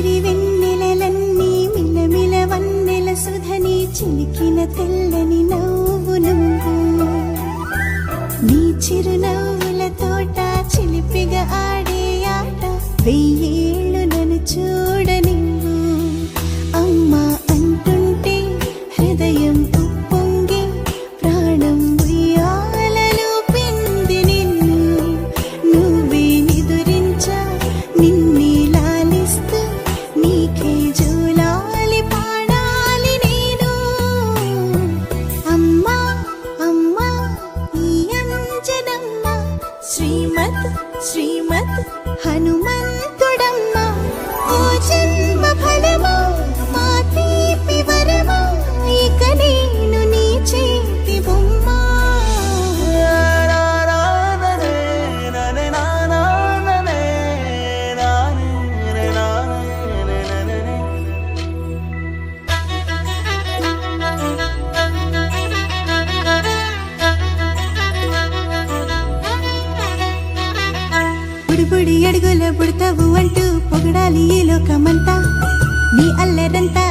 సిరి వెన్నెలలన్నీ మిలమిల వన్నెల సుధని చిలికిన తెల్లని నవ్వు నువ్వు నీ చిరునవ్వుల తోట చిలిపిగా ఆడే ఆట వెయ్యేళ్ళు నన్ను చూడనివ్వు అమ్మా అంటుంటే హృదయం ఉప్పొంగి ప్రాణం ఉయ్యాలలో పింది నిన్ను నువ్వే నిదురించా నిన్నే లాలిస్తూ నీకే జోలాలి పాడాలి నేను అమ్మా అమ్మా ఈ అంజనమ్మ శ్రీమత్ శ్రీమత్ హనుమంతుడమ్మ ఓ జన్మ ఫలమా మా తీపి వరమా ఇక నేను నీ చేతి బొమ్మ బుడి అడుగుల పుడతావు అంటూ పొగడాలి ఈ లోకమంతా నీ అల్లరంతా